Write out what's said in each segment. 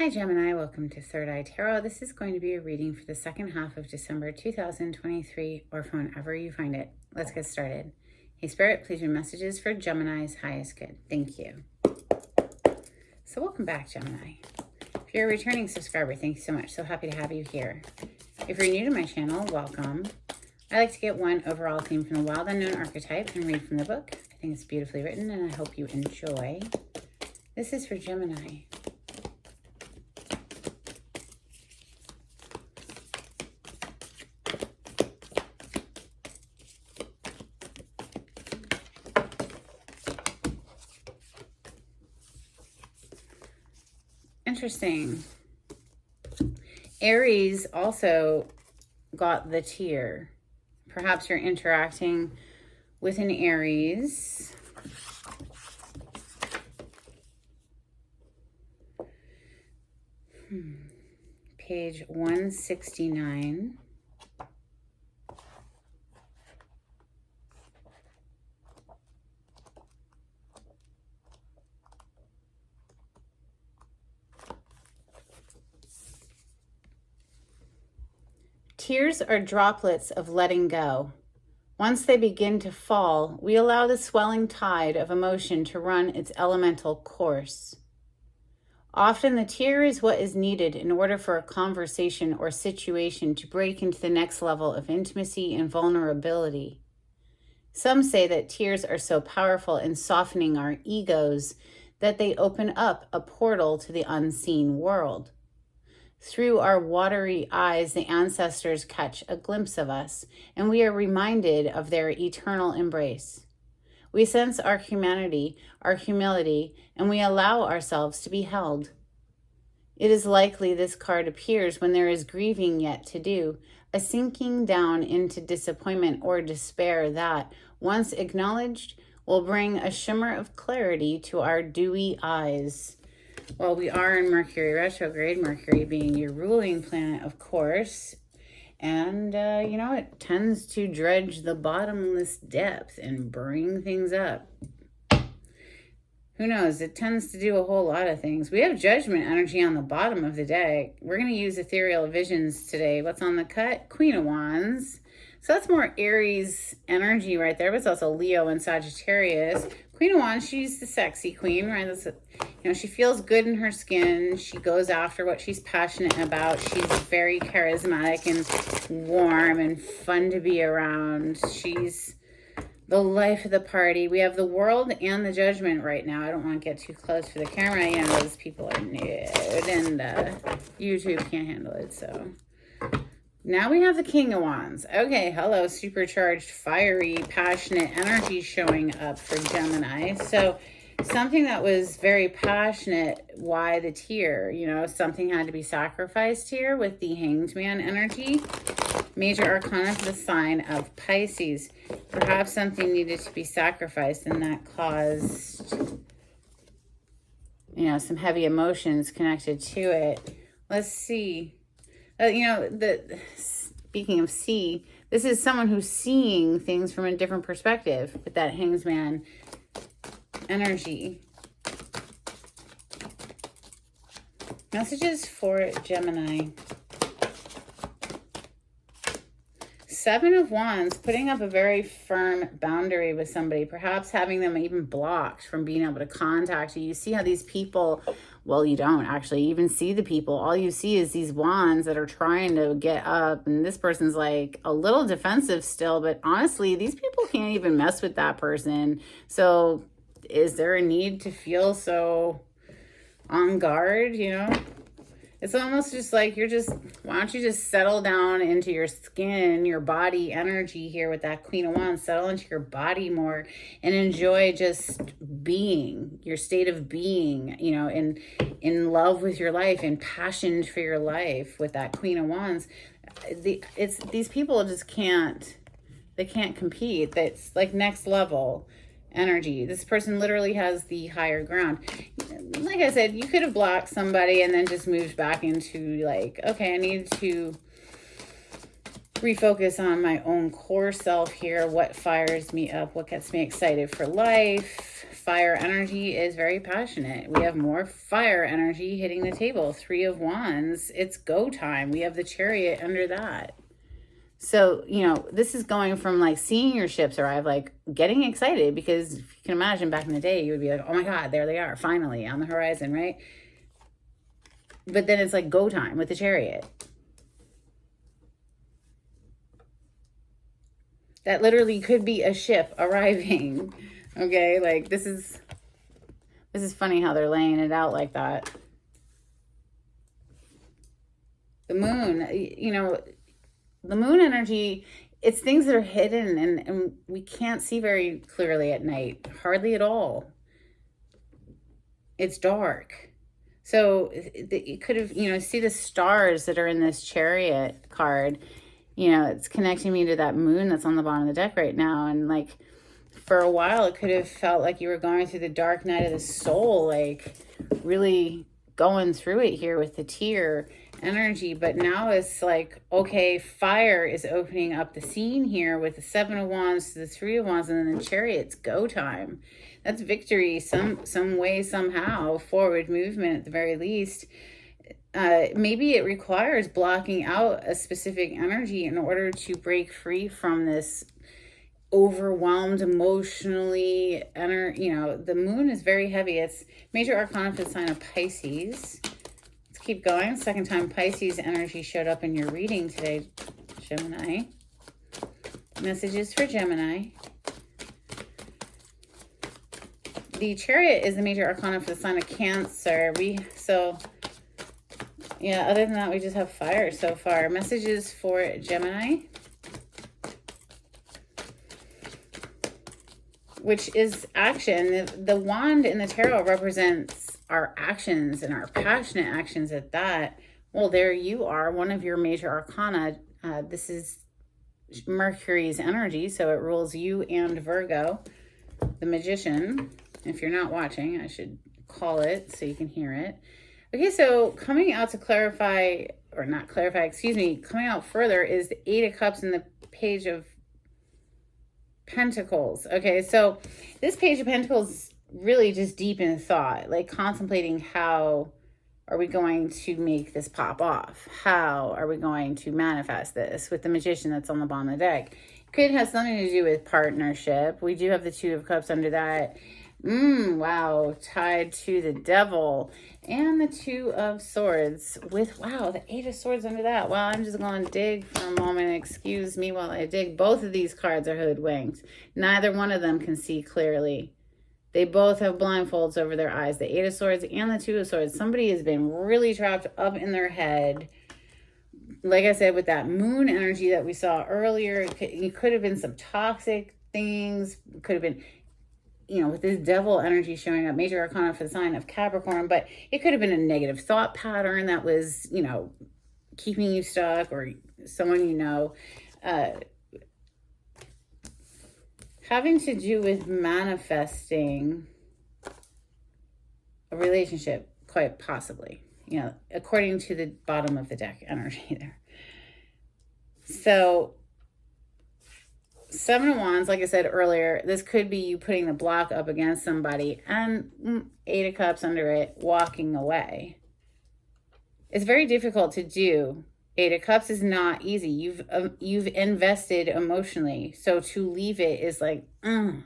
Hi Gemini, welcome to Third Eye Tarot. This is going to be a reading for the second half of December 2023, or from whenever you find it. Let's get started. Hey Spirit, please read messages for Gemini's highest good. Thank you. So welcome back, Gemini. If you're a returning subscriber, thank you so much. So happy to have you here. If you're new to my channel, welcome. I like to get one overall theme from the Wild Unknown archetype and read from the book. I think it's beautifully written and I hope you enjoy. This is for Gemini. Interesting. Aries also got the tear. Perhaps you're interacting with an Aries. Page 169. Tears are droplets of letting go. Once they begin to fall, we allow the swelling tide of emotion to run its elemental course. Often the tear is what is needed in order for a conversation or situation to break into the next level of intimacy and vulnerability. Some say that tears are so powerful in softening our egos that they open up a portal to the unseen world. Through our watery eyes, the ancestors catch a glimpse of us, and we are reminded of their eternal embrace. We sense our humanity, our humility, and we allow ourselves to be held. It is likely this card appears when there is grieving yet to do, a sinking down into disappointment or despair that, once acknowledged, will bring a shimmer of clarity to our dewy eyes. Well, we are in Mercury retrograde, Mercury being your ruling planet, of course. And, it tends to dredge the bottomless depth and bring things up. Who knows? It tends to do a whole lot of things. We have judgment energy on the bottom of the deck. We're going to use ethereal visions today. What's on the cut? Queen of Wands. So that's more Aries energy right there, but it's also Leo and Sagittarius. Queen of Wands, she's the sexy queen, right? She feels good in her skin. She goes after what she's passionate about. She's very charismatic and warm and fun to be around. She's the life of the party. We have the World and the Judgment right now. I don't want to get too close for the camera. Those people are nude and YouTube can't handle it, so... Now we have the King of Wands. Okay, hello, supercharged, fiery, passionate energy showing up for Gemini. So something that was very passionate, why the tear? Something had to be sacrificed here with the Hanged Man energy. Major Arcana for the sign of Pisces. Perhaps something needed to be sacrificed and that caused, some heavy emotions connected to it. Let's see. Speaking of see, this is someone who's seeing things from a different perspective with that Hanged Man energy. Messages for Gemini. Seven of Wands, putting up a very firm boundary with somebody, perhaps having them even blocked from being able to contact you. You see how these people, well, you don't actually even see the people. All you see is these wands that are trying to get up, and this person's like a little defensive still, but honestly, these people can't even mess with that person. So is there a need to feel so on guard, It's almost just like why don't you just settle down into your skin, your body energy here with that Queen of Wands. Settle into your body more and enjoy just being, your state of being, in love with your life, impassioned for your life with that Queen of Wands. These people just can't compete. That's like next level energy. This person literally has the higher ground. Like I said, you could have blocked somebody and then just moved back into okay, I need to refocus on my own core self here. What fires me up? What gets me excited for life? fire energy is very passionate. We have more fire energy hitting the table. 3 of Wands, it's go time. We have the Chariot under that. So, you know, this is going from like seeing your ships arrive, like getting excited, because if you can imagine back in the day, you would be like, oh my God, there they are, finally on the horizon, right? But then it's like go time with the Chariot. That literally could be a ship arriving. Okay, like this is funny how they're laying it out like that. The moon, you know, the moon energy, it's things that are hidden and we can't see very clearly at night, hardly at all. It's dark. So it could have, you know, see the stars that are in this Chariot card, you know, it's connecting me to that moon that's on the bottom of the deck right now. And like for a while, it could have felt like you were going through the dark night of the soul, like really going through it here with the tear energy. But now it's like, okay, fire is opening up the scene here with the 7 of Wands to the 3 of Wands, and then the Chariot's go time. That's victory, some way, somehow, forward movement at the very least. Maybe it requires blocking out a specific energy in order to break free from this overwhelmed emotionally. You know, the moon is very heavy. It's major arcana for the sign of Pisces. Let's keep going. Second time Pisces energy showed up in your reading today, Gemini. Messages for Gemini. The Chariot is the major arcana for the sign of Cancer. Yeah, other than that, we just have fire so far. Messages for Gemini, which is action. The wand in the tarot represents our actions and our passionate actions at that. Well, there you are, one of your major arcana. This is Mercury's energy, so it rules you and Virgo, the Magician. If you're not watching, I should call it so you can hear it. Okay, so coming out to clarify, or not clarify, excuse me, coming out further is the 8 of Cups and the Page of Pentacles. Okay, so this Page of Pentacles really just deep in thought, like contemplating how are we going to make this pop off? How are we going to manifest this with the Magician that's on the bottom of the deck? Could have something to do with partnership. We do have the 2 of Cups under that. Wow, tied to the Devil and the 2 of Swords with, wow, the 8 of Swords under that. Wow, I'm just going to dig for a moment. Excuse me while I dig. Both of these cards are hoodwinked. Neither one of them can see clearly. They both have blindfolds over their eyes. The 8 of Swords and the 2 of Swords. Somebody has been really trapped up in their head. Like I said, with that moon energy that we saw earlier, it could have been some toxic things. It could have been, you know, with this Devil energy showing up, major arcana for the sign of Capricorn, but it could have been a negative thought pattern that was, you know, keeping you stuck, or someone you know, having to do with manifesting a relationship, quite possibly, you know, according to the bottom of the deck energy there. So 7 of Wands, like I said earlier, this could be you putting the block up against somebody, and 8 of Cups under it, walking away. It's very difficult to do. 8 of Cups is not easy. You've invested emotionally, so to leave it is like, you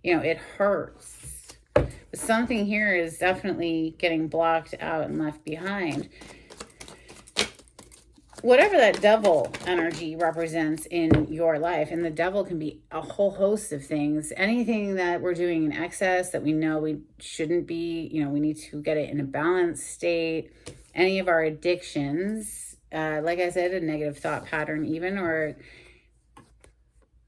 know, it hurts. But something here is definitely getting blocked out and left behind. Whatever that Devil energy represents in your life, and the Devil can be a whole host of things, anything that we're doing in excess that we know we shouldn't be, you know, we need to get it in a balanced state, any of our addictions, like I said, a negative thought pattern even, or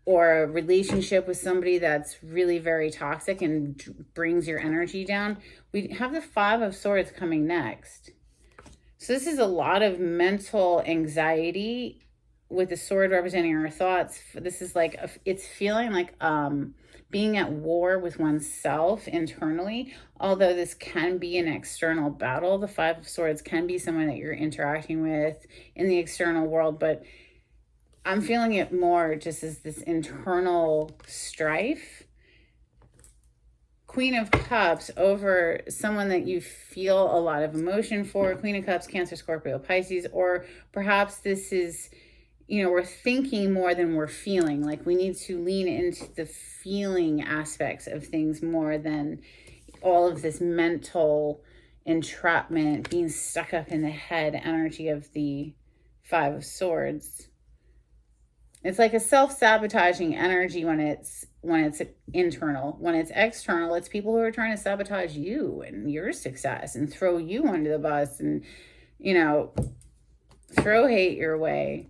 a relationship with somebody that's really very toxic and brings your energy down. We have the 5 of Swords coming next. So this is a lot of mental anxiety with the sword representing our thoughts. This is like, it's feeling like being at war with oneself internally. Although this can be an external battle, the 5 of Swords can be someone that you're interacting with in the external world. But I'm feeling it more just as this internal strife Queen of Cups over someone that you feel a lot of emotion for. Queen of Cups, Cancer, Scorpio, Pisces, or perhaps this is, we're thinking more than we're feeling. Like we need to lean into the feeling aspects of things more than all of this mental entrapment, being stuck up in the head energy of the Five of Swords. It's like a self-sabotaging energy when it's internal. When it's external, it's people who are trying to sabotage you and your success and throw you under the bus and, throw hate your way.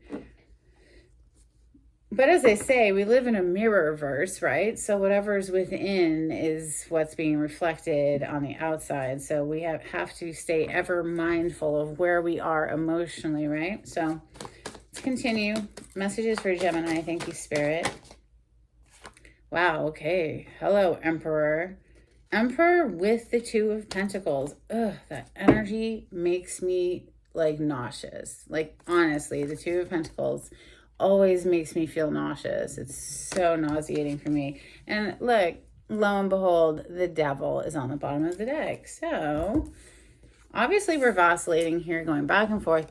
But as I say, we live in a mirror verse, right? So whatever's within is what's being reflected on the outside. So we have to stay ever mindful of where we are emotionally, right? So let's continue. Messages for Gemini. Thank you, Spirit. Wow, okay. Hello, Emperor. Emperor with the Two of Pentacles. Ugh, that energy makes me like nauseous. Like honestly, the Two of Pentacles always makes me feel nauseous. It's so nauseating for me. And look, lo and behold, the Devil is on the bottom of the deck. So obviously we're vacillating here, going back and forth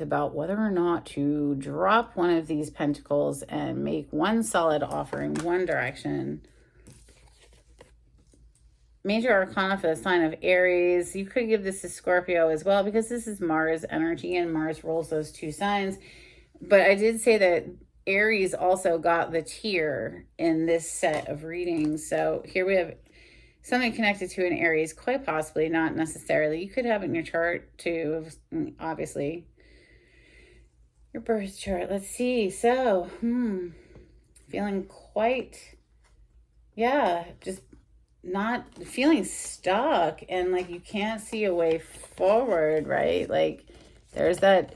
about whether or not to drop one of these pentacles and make one solid offer in one direction. Major Arcana for the sign of Aries. You could give this to Scorpio as well because this is Mars energy and Mars rules those two signs. But I did say that Aries also got the tier in this set of readings. So here we have something connected to an Aries, quite possibly, not necessarily. You could have it in your chart too, obviously. Your birth chart. Let's see. So, feeling quite, just not feeling stuck and like you can't see a way forward, right? Like there's that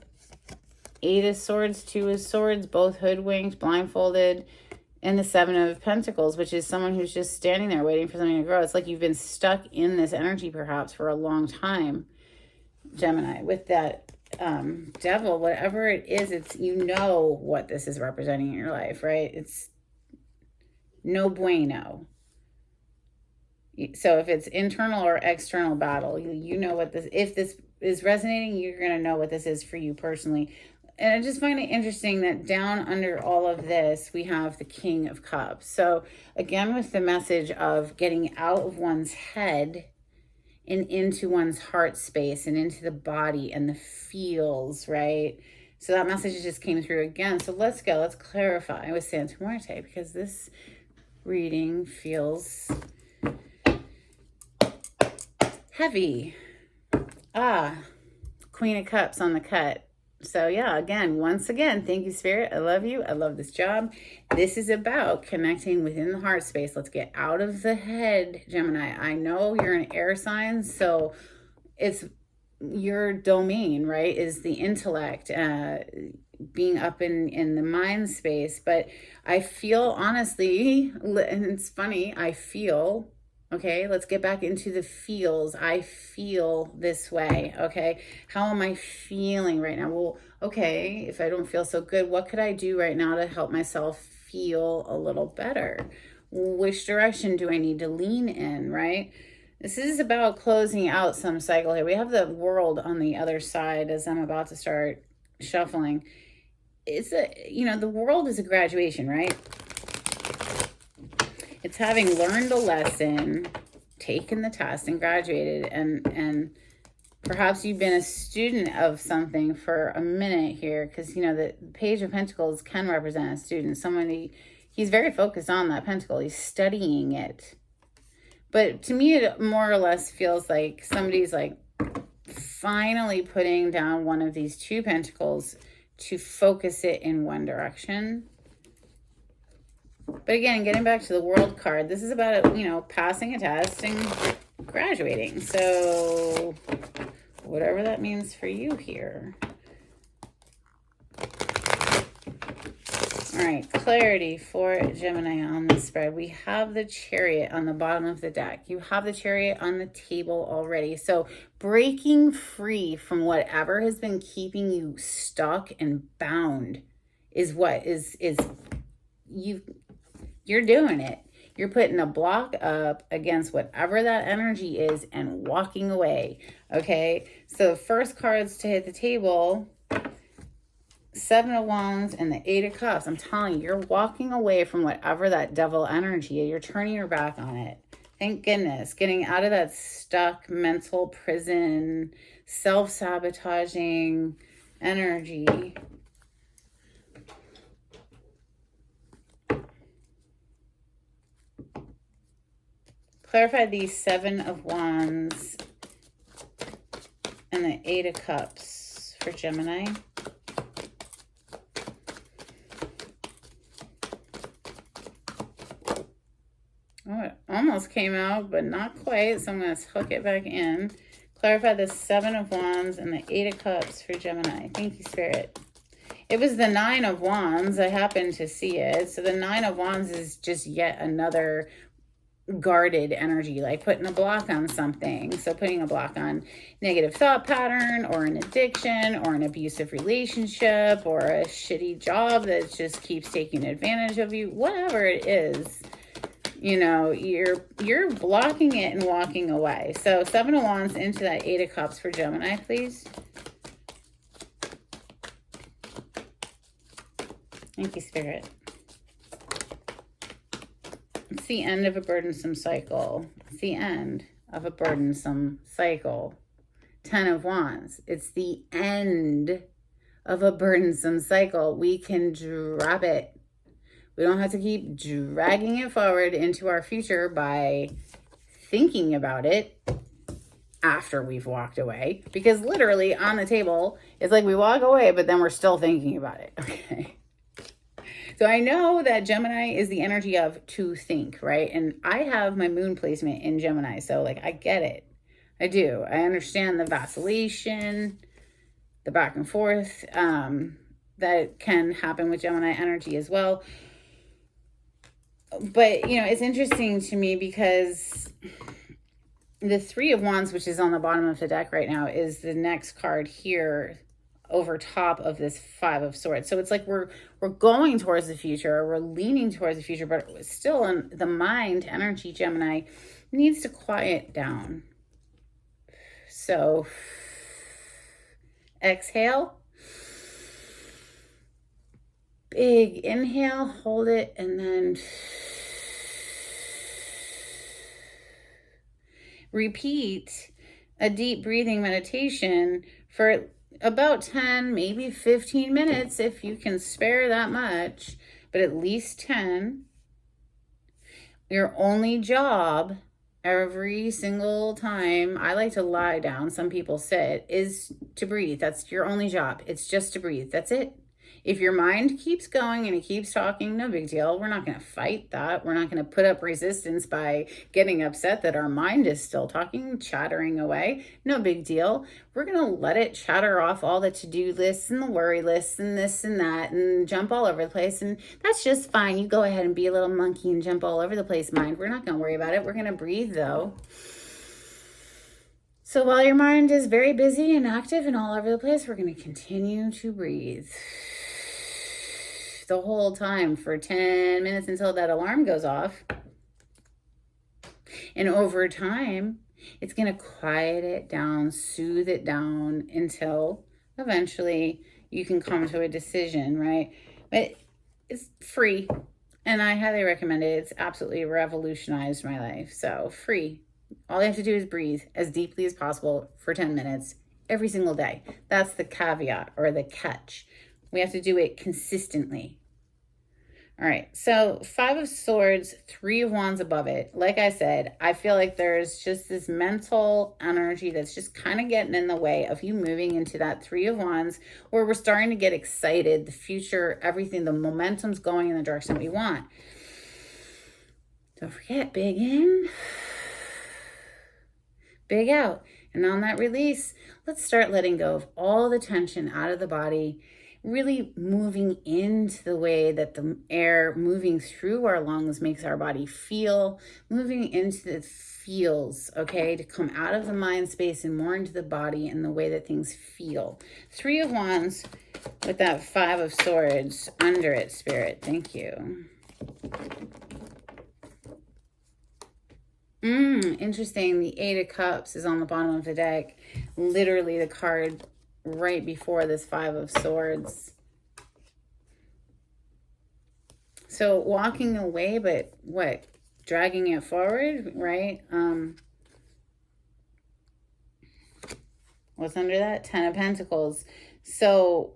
Eight of Swords, Two of Swords, both hoodwinked, blindfolded, and the Seven of Pentacles, which is someone who's just standing there waiting for something to grow. It's like you've been stuck in this energy perhaps for a long time, Gemini, with that Devil, whatever it is, it's, what this is representing in your life, right? It's no bueno. So if it's internal or external battle, you know what this, if this is resonating, you're going to know what this is for you personally. And I just find it interesting that down under all of this, we have the King of Cups. So again, with the message of getting out of one's head and into one's heart space and into the body and the feels, right? So that message just came through again. So let's go. Let's clarify with Santa Muerte because this reading feels heavy. Queen of Cups on the cut. So yeah, once again, thank you, Spirit. I love you. I love this job. This is about connecting within the heart space. Let's get out of the head, Gemini. I know you're an air sign, so it's your domain, right? Is the intellect, being up in the mind space. But I feel honestly, and it's funny, okay, let's get back into the feels. I feel this way, okay? How am I feeling right now? Well, okay, if I don't feel so good, what could I do right now to help myself feel a little better? Which direction do I need to lean in, right? This is about closing out some cycle here. We have the World on the other side as I'm about to start shuffling. It's the World is a graduation, right? It's having learned a lesson, taken the test, and graduated. And perhaps you've been a student of something for a minute here because, the Page of Pentacles can represent a student. He's very focused on that pentacle. He's studying it. But to me, it more or less feels like somebody's like finally putting down one of these two pentacles to focus it in one direction. But again, getting back to the World card, this is about, passing a test and graduating. So whatever that means for you here. All right, clarity for Gemini on the spread. We have the Chariot on the bottom of the deck. You have the Chariot on the table already. So breaking free from whatever has been keeping you stuck and bound is what you're doing it. You're putting a block up against whatever that energy is and walking away, okay? So the first cards to hit the table, 7 of Wands and the 8 of Cups. I'm telling you, you're walking away from whatever that devil energy is. You're turning your back on it. Thank goodness. Getting out of that stuck mental prison, self-sabotaging energy. Clarify these 7 of Wands and the 8 of Cups for Gemini. Oh, it almost came out, but not quite. So I'm going to hook it back in. Clarify the 7 of Wands and the 8 of Cups for Gemini. Thank you, Spirit. It was the 9 of Wands. I happened to see it. So the 9 of Wands is just yet another guarded energy, like putting a block on something. So putting a block on negative thought pattern or an addiction or an abusive relationship or a shitty job that just keeps taking advantage of you, whatever it is. You know, you're blocking it and walking away. So 7 of Wands into that 8 of Cups for Gemini, please. Thank you, Spirit. It's the end of a burdensome cycle. It's the end of a burdensome cycle. 10 of Wands. It's the end of a burdensome cycle. We can drop it. We don't have to keep dragging it forward into our future by thinking about it after we've walked away. Because literally on the table, it's like we walk away, but then we're still thinking about it. Okay. So I know that Gemini is the energy of to think, right? And I have my moon placement in Gemini. So like, I get it. I do. I understand the vacillation, the back and forth that can happen with Gemini energy as well. But, you know, it's interesting to me because the 3 of Wands, which is on the bottom of the deck right now, is the next card here over top of this 5 of Swords. So it's like we're going towards the future, or we're leaning towards the future, but still in the mind energy, Gemini needs to quiet down. So exhale. Big inhale, hold it, and then repeat a deep breathing meditation for about 10, maybe 15 minutes if you can spare that much, but at least 10. Your only job every single time, I like to lie down, some people sit, is to breathe. That's your only job. It's just to breathe. That's it. If your mind keeps going and it keeps talking, no big deal. We're not going to fight that. We're not going to put up resistance by getting upset that our mind is still talking, chattering away. No big deal. We're going to let it chatter off all the to-do lists and the worry lists and this and that and jump all over the place. And that's just fine. You go ahead and be a little monkey and jump all over the place, mind. We're not going to worry about it. We're going to breathe, though. So while your mind is very busy and active and all over the place, we're going to continue to breathe the whole time for 10 minutes until that alarm goes off. And over time, it's going to quiet it down, soothe it down until eventually you can come to a decision, right? But it's free, and I highly recommend it. It's absolutely revolutionized my life. So free. All you have to do is breathe as deeply as possible for 10 minutes every single day. That's the caveat or the catch. We have to do it consistently. All right, so 5 of Swords, 3 of Wands above it. Like I said, I feel like there's just this mental energy that's just kind of getting in the way of you moving into that 3 of Wands where we're starting to get excited, the future, everything, the momentum's going in the direction we want. Don't forget, big in, big out. And on that release, let's start letting go of all the tension out of the body, really moving into the way that the air moving through our lungs makes our body feel, moving into the feels, okay, to come out of the mind space and more into the body and the way that things feel. 3 of Wands with that 5 of Swords under it, Spirit. Thank you. Interesting. The Eight of Cups is on the bottom of the deck. Literally the card right before this Five of Swords. So walking away, but what? Dragging it forward, right? What's under that? Ten of Pentacles. So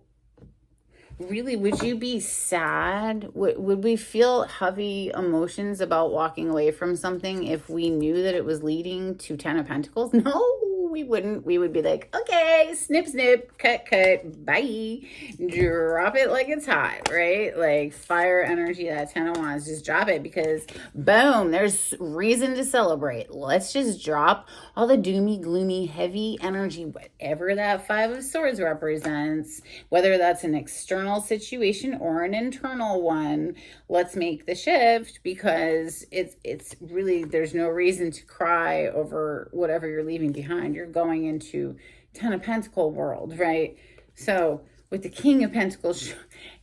really, would you be sad? Would we feel heavy emotions about walking away from something if we knew that it was leading to Ten of Pentacles? No, we wouldn't. We would be like, okay, snip, snip, cut, cut, bye. Drop it like it's hot, right? Like fire energy, that Ten of Wands, just drop it because boom, there's reason to celebrate. Let's just drop all the doomy, gloomy, heavy energy, whatever that Five of Swords represents, whether that's an external situation or an internal one. Let's make the shift because it's really, there's no reason to cry over whatever you're leaving behind. You're going into Ten of Pentacle world, right? So with the King of Pentacles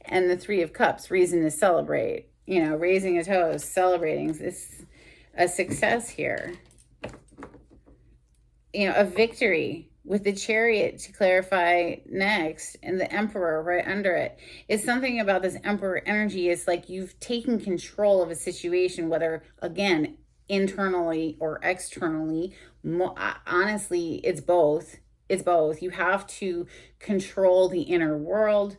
and the Three of Cups, reason to celebrate, you know, raising a toast, celebrating this, a success here, you know, a victory with the Chariot to clarify next, and the Emperor right under it. It's something about this Emperor energy. It's like you've taken control of a situation, whether, again, internally or externally. Honestly, it's both. It's both. You have to control the inner world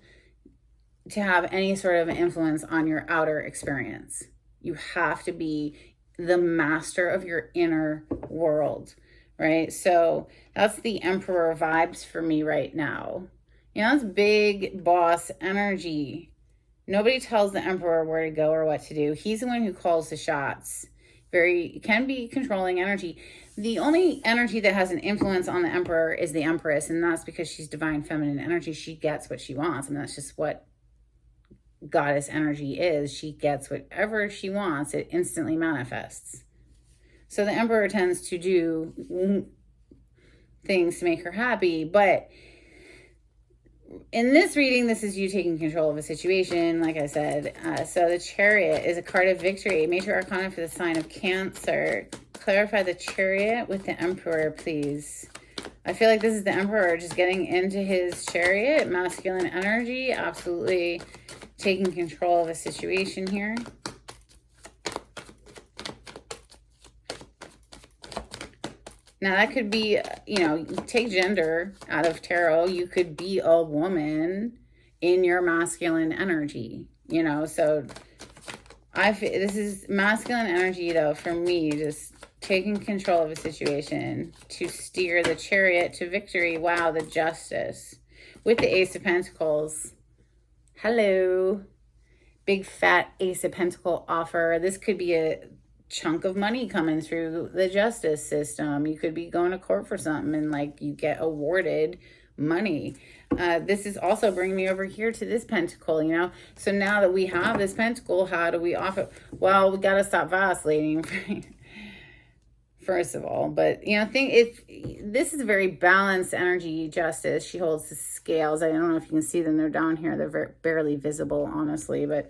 to have any sort of influence on your outer experience. You have to be the master of your inner world, right? So that's the Emperor vibes for me right now. You know, it's big boss energy. Nobody tells the Emperor where to go or what to do. He's the one who calls the shots. Can be controlling energy. The only energy that has an influence on the Emperor is the Empress, and that's because she's divine feminine energy. She gets what she wants, and that's just what goddess energy is. She gets whatever she wants. It instantly manifests. So the Emperor tends to do things to make her happy, but in this reading, this is you taking control of a situation, like I said. So the Chariot is a card of victory. Major Arcana for the sign of Cancer. Clarify the Chariot with the Emperor, please. I feel like this is the Emperor just getting into his chariot. Masculine energy, absolutely taking control of a situation here. Now that could be, you know, take gender out of tarot. You could be a woman in your masculine energy, you know. So this is masculine energy though for me, just taking control of a situation to steer the Chariot to victory. Wow, the Justice with the Ace of Pentacles. Hello. Big fat Ace of Pentacle offer. This could be a chunk of money coming through the justice system. You could be going to court for something and like you get awarded money. This is also bringing me over here to this pentacle, you know. So now that we have this pentacle, how do we offer? Well, we got to stop vacillating first of all. But you know, this is a very balanced energy. Justice, she holds the scales. I don't know if you can see them, they're down here, they're barely visible honestly, but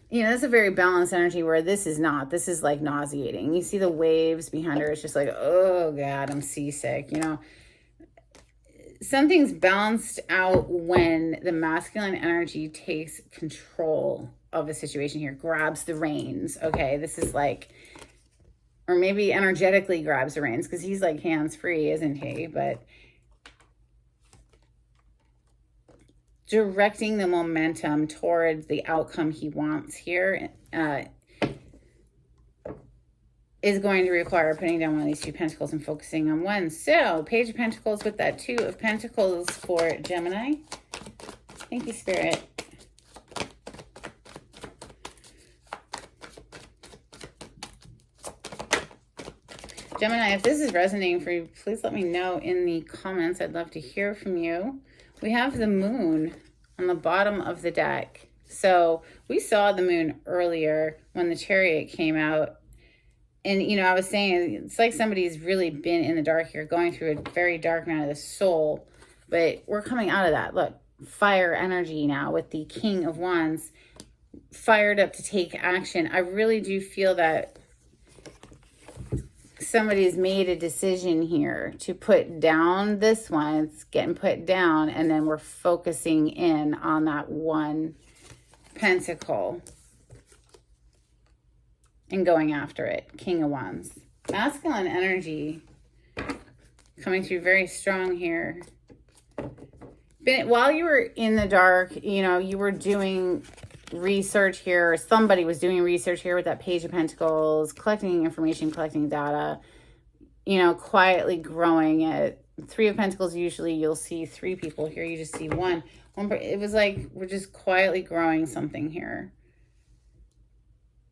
you know, it's a very balanced energy where this is not. This is like nauseating. You see the waves behind her. It's just like, oh God, I'm seasick. You know, something's balanced out when the masculine energy takes control of a situation here, grabs the reins. Okay, this is like, or maybe energetically grabs the reins because he's like hands-free, isn't he? But directing the momentum towards the outcome he wants here is going to require putting down one of these two pentacles and focusing on one. So Page of Pentacles with that Two of Pentacles for Gemini. Thank you, Spirit. Gemini, if this is resonating for you, please let me know in the comments. I'd love to hear from you. We have the Moon on the bottom of the deck. So we saw the Moon earlier when the Chariot came out. And, you know, I was saying it's like somebody's really been in the dark here, going through a very dark night of the soul. But we're coming out of that. Look, fire energy now with the King of Wands fired up to take action. I really do feel that somebody's made a decision here to put down this one. It's getting put down, and then we're focusing in on that one pentacle and going after it. King of Wands. Masculine energy coming through very strong here. But while you were in the dark, you know, you were doing research here, or somebody was doing research here with that Page of Pentacles, collecting information, collecting data, you know, quietly growing it. Three of Pentacles, usually you'll see three people. Here you just see one. It was like we're just quietly growing something here.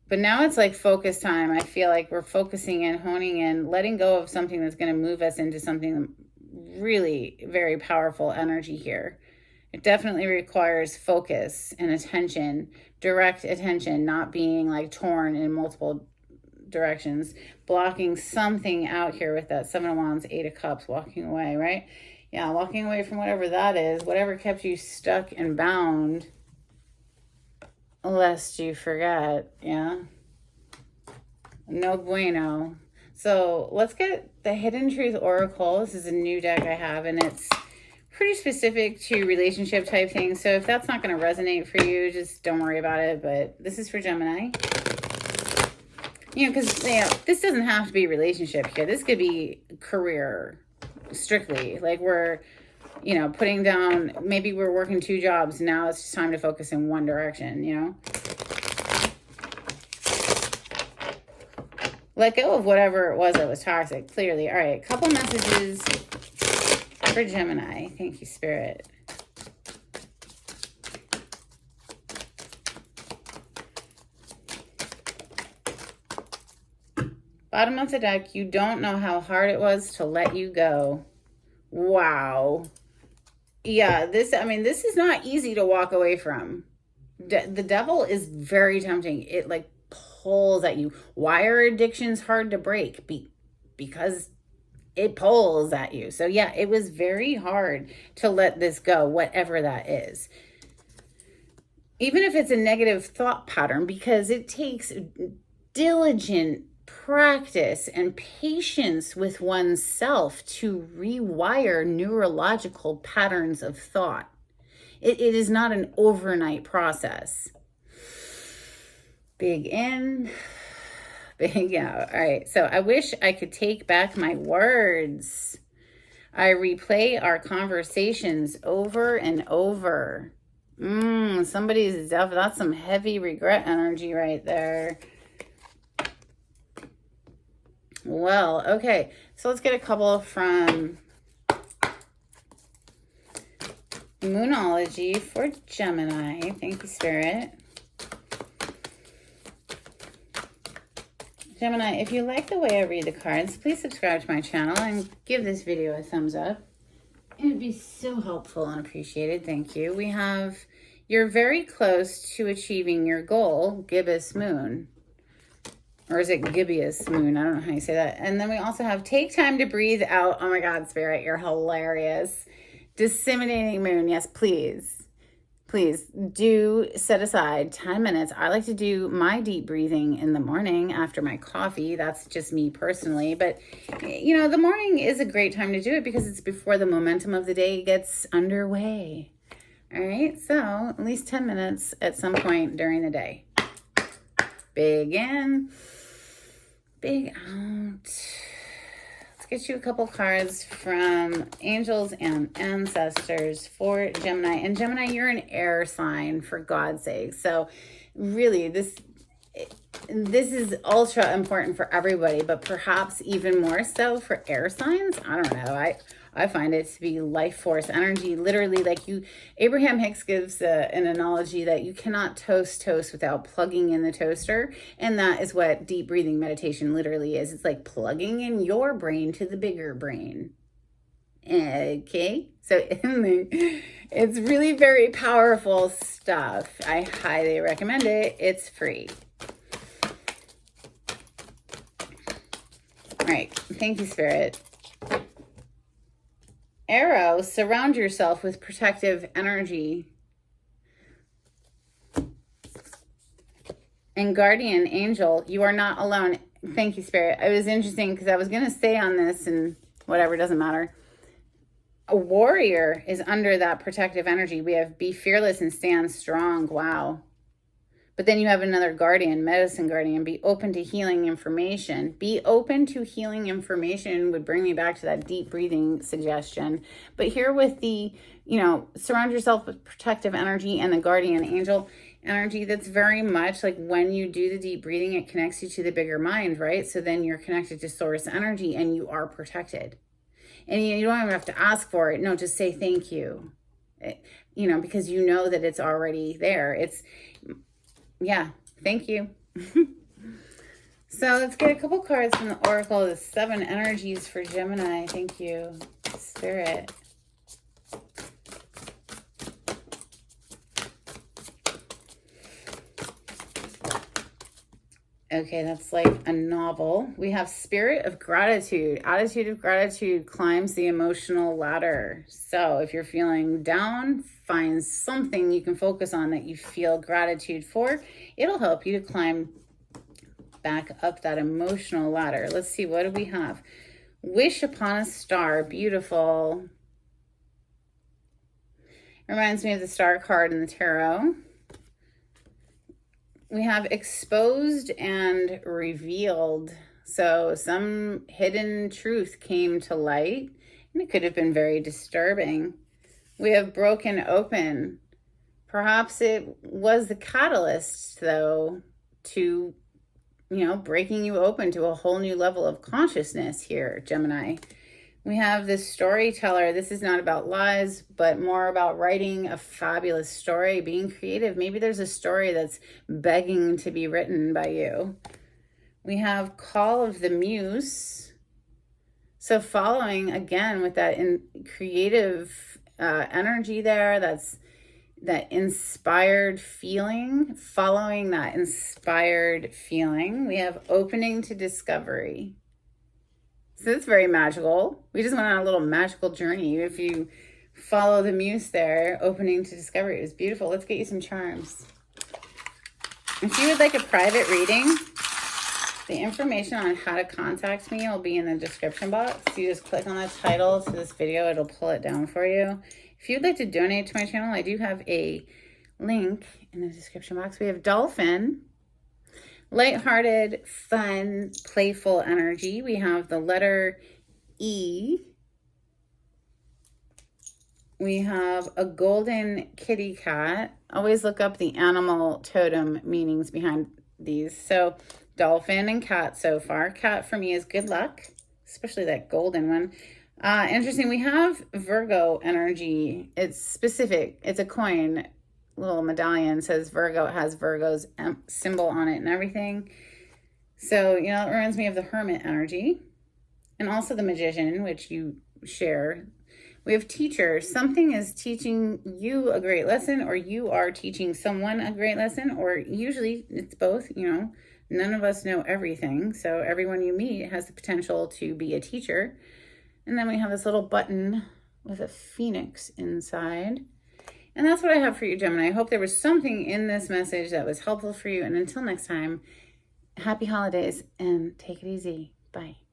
But now it's like focus time. I feel like we're focusing in, honing in, letting go of something that's going to move us into something really very powerful energy here. It definitely requires focus and attention, direct attention, not being like torn in multiple directions, blocking something out here with that Seven of Wands, Eight of Cups, walking away, right? Yeah, walking away from whatever that is, whatever kept you stuck and bound, lest you forget, yeah? No bueno. So let's get the Hidden Truth Oracle. This is a new deck I have, and it's pretty specific to relationship type things. So if that's not going to resonate for you, just don't worry about it. But this is for Gemini. You know, because this doesn't have to be relationship here. This could be career, strictly. Like we're, you know, putting down, maybe we're working two jobs. Now it's just time to focus in one direction, you know. Let go of whatever it was that was toxic, clearly. All right, couple messages for Gemini. Thank you, Spirit. Bottom of the deck, you don't know how hard it was to let you go. Wow. Yeah, this is not easy to walk away from. The devil is very tempting. It like pulls at you. Why are addictions hard to break? Because it pulls at you. So yeah, it was very hard to let this go, whatever that is. Even if it's a negative thought pattern, because it takes diligent practice and patience with oneself to rewire neurological patterns of thought. It is not an overnight process. Big in, big out. All right, so I wish I could take back my words. I replay our conversations over and over. Somebody's deaf. That's some heavy regret energy right there. Well, okay. So let's get a couple from Moonology for Gemini. Thank you, Spirit. Gemini, if you like the way I read the cards, please subscribe to my channel and give this video a thumbs up. It would be so helpful and appreciated. Thank you. We have, you're very close to achieving your goal, gibbous moon. Or is it gibbous moon? I don't know how you say that. And then we also have take time to breathe out. Oh my God, Spirit, you're hilarious. Disseminating moon. Yes, please. Please do set aside 10 minutes. I like to do my deep breathing in the morning after my coffee. That's just me personally. But, you know, the morning is a great time to do it because it's before the momentum of the day gets underway. All right. So at least 10 minutes at some point during the day. Big in, big out. Get you a couple cards from angels and ancestors for Gemini. And Gemini, you're an air sign, for God's sake. So really, this is ultra important for everybody, but perhaps even more so for air signs. I don't know. I find it to be life force energy. Literally, like Abraham Hicks gives an analogy that you cannot toast without plugging in the toaster. And that is what deep breathing meditation literally is. It's like plugging in your brain to the bigger brain. Okay. So it's really very powerful stuff. I highly recommend it. It's free. All right. Thank you, Spirit. Arrow, surround yourself with protective energy. And guardian angel, you are not alone. Thank you, Spirit. It was interesting because I was going to stay on this and whatever, doesn't matter. A warrior is under that protective energy. We have be fearless and stand strong. Wow. But then you have another guardian, medicine guardian, be open to healing information. Be open to healing information would bring me back to that deep breathing suggestion. But here with the, surround yourself with protective energy and the guardian angel energy, that's very much like when you do the deep breathing, it connects you to the bigger mind, right? So then you're connected to source energy and you are protected. And you don't even have to ask for it. No, just say thank you, because you know that it's already there. Thank you. So let's get a couple cards from the Oracle, the 7 energies for Gemini. Thank you, Spirit. Okay, that's like a novel. We have spirit of gratitude. Attitude of gratitude climbs the emotional ladder. So if you're feeling down, find something you can focus on that you feel gratitude for. It'll help you to climb back up that emotional ladder. Let's see, what do we have? Wish upon a star. Beautiful. Reminds me of the star card in the tarot. We have exposed and revealed. So some hidden truth came to light, and it could have been very disturbing. We have broken open. Perhaps it was the catalyst, though, to, breaking you open to a whole new level of consciousness here, Gemini. We have this storyteller. This is not about lies, but more about writing a fabulous story, being creative. Maybe there's a story that's begging to be written by you. We have Call of the Muse. So following, again, with that creative energy there, that's that inspired feeling, following that inspired feeling. We have opening to discovery. So it's very magical. We just went on a little magical journey. If you follow the muse there, opening to discovery, it was beautiful. Let's get you some charms. If you would like a private reading, the information on how to contact me will be in the description box. You just click on the title to this video. It'll pull it down for you. If you'd like to donate to my channel, I do have a link in the description box. We have Dolphin. Lighthearted, fun, playful energy. We have the letter E. We have a golden kitty cat. Always look up the animal totem meanings behind these. So dolphin and cat so far. Cat for me is good luck, especially that golden one. Interesting. We have Virgo energy. It's specific. It's a coin. Little medallion says Virgo. It has Virgo's symbol on it and everything. So, it reminds me of the Hermit energy and also the Magician, which you share. We have teacher. Something is teaching you a great lesson, or you are teaching someone a great lesson, or usually it's both. None of us know everything. So everyone you meet has the potential to be a teacher. And then we have this little button with a phoenix inside. And that's what I have for you, Gemini. I hope there was something in this message that was helpful for you. And until next time, happy holidays and take it easy. Bye.